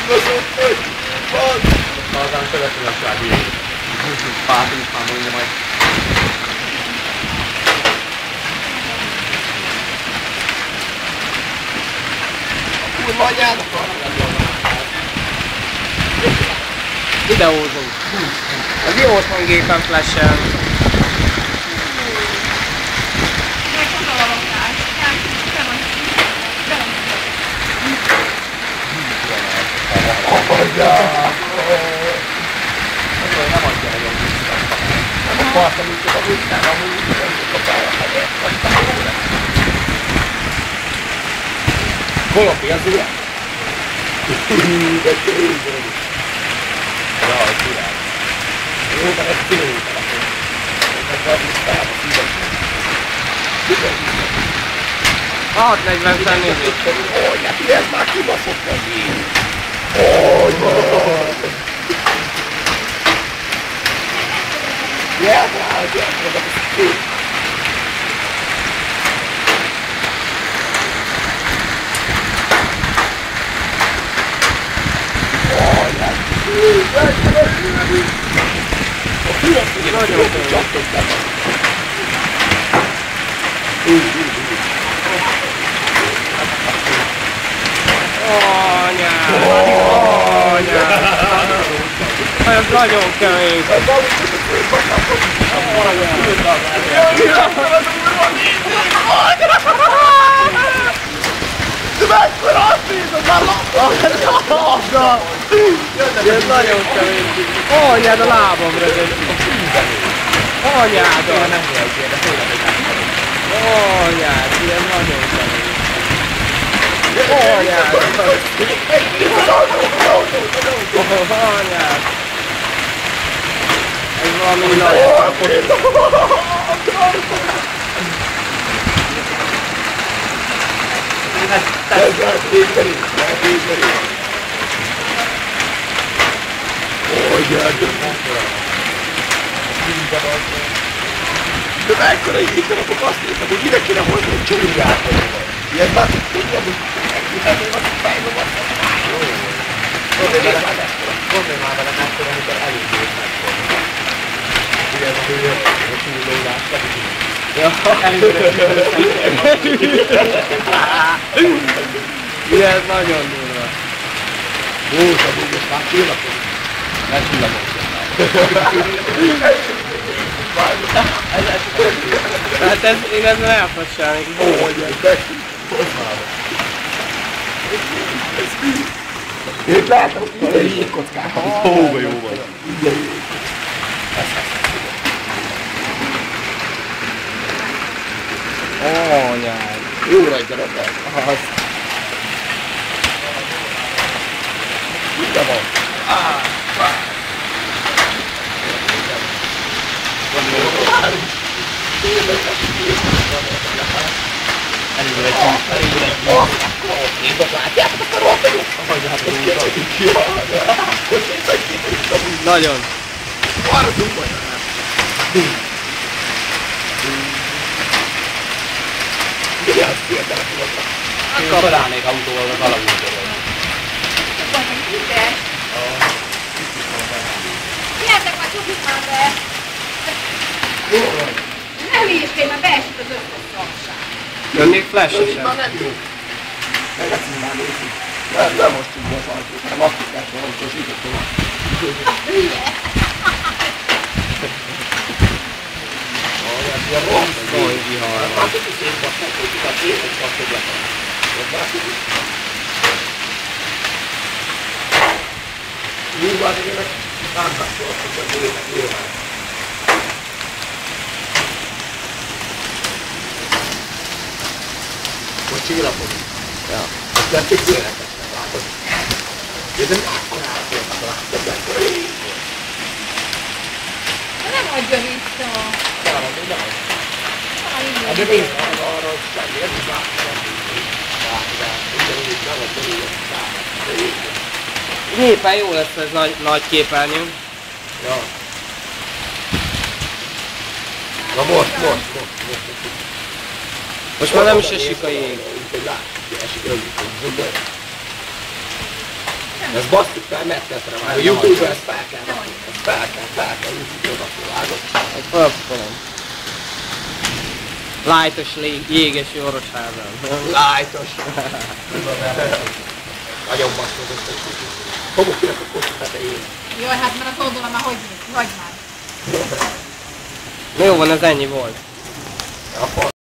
kibaszott vagy! Van! Aztán követőlegsági pártunk már mondja majd. Kurva anyának van! Videózunk. Az jó otthon gépen flash-el. Nem adja nagyon vissza. Nem akartam úgy csak a visszán, amúgy nem kapál a helyet, hagytam volna. Kolopi az ugye? De tényleg. Jaj, király. Jó, mert ez kilóta. Ez a visszába szívesen. 640 nézzük. Hogy, hát ilyen már kibaszott az én. Hogy van? Jelvál, jelvál, Ez nagyon kemény. De mekkora azt nézed, már lapra! Ez nagyon kemény. Anyád a lábam rögött. Anyád! Anyád, ilyen nagyon kemény. Anyád! Anyád! Ez valami nagyon. De mekkora ígydarabok, azt nézem, hogy ide kéne hozni egy csúrját. Ilyen már tudja, hogy megküldhetném azt a fejlomat. Gondolj már vele akkor, amikor elindult megfogni. Ugye ez a hülye, a túllódás, Igen, ez nagyon durva. Volt a búgyos már csillapodik. ne csillagoljon. Hát ez, én ezzel elfasálnék. Hogy ez be? Én látom, hogy ide jégkockákat. Jóba, jóba. Ide jég. Anyád. Jó egy darab el. Az. Ide van. Elindul egy csomó, elindul egy csomó. Látjátok, akkor ott vagyok. Nagyon. Arra dugolj. Mi az fiatalok voltak? Akkor ránék autóval, az alagútól. Gyertek már, csukjuk már be! Jó van. Ne hülyéskedj, már beesik az összes szarság. Jönnék flash-esen. Már nem jó. Megeszünk már nézzük. Nem most tudja az ajtót, hanem applikáson ajtósított tovább. Hülye! Ilyen rossz. Szólj vihar van. Már tudjuk szétbasznak, hogy itt a képen csak többet van. Jó, már ének, támkásoltak, hogy ének nyilván. Most csillapodik. Ja. Most lették énekesnek, látod? De akkor átoltak, látod, de akkor így volt. De nem adja vissza. Nem, nem, nem. Hát de nézd arra, hogy semmi, ez is látod. Ugyanúgy nem adja vissza. Gépen jó lesz ez nagy képernyő. Ja. Na most. Most már nem is esik a jég. Úgyhogy látszik, hogy esik önjük, hogy zubaj. Ez basztuk fel, mettetre már. A YouTube-ra ezt fel kell. Ezt fel kell, YouTube-ra vágod. Öppölöm. Lájtos jéges Orosházán. Lájtos. Nagyon basztuk ezt egy kicsit. Fogok kinek a kocsi tetején. Jaj, hát mert a tódolom már hogy néz ki, vagy már. Jó van, ez ennyi volt. A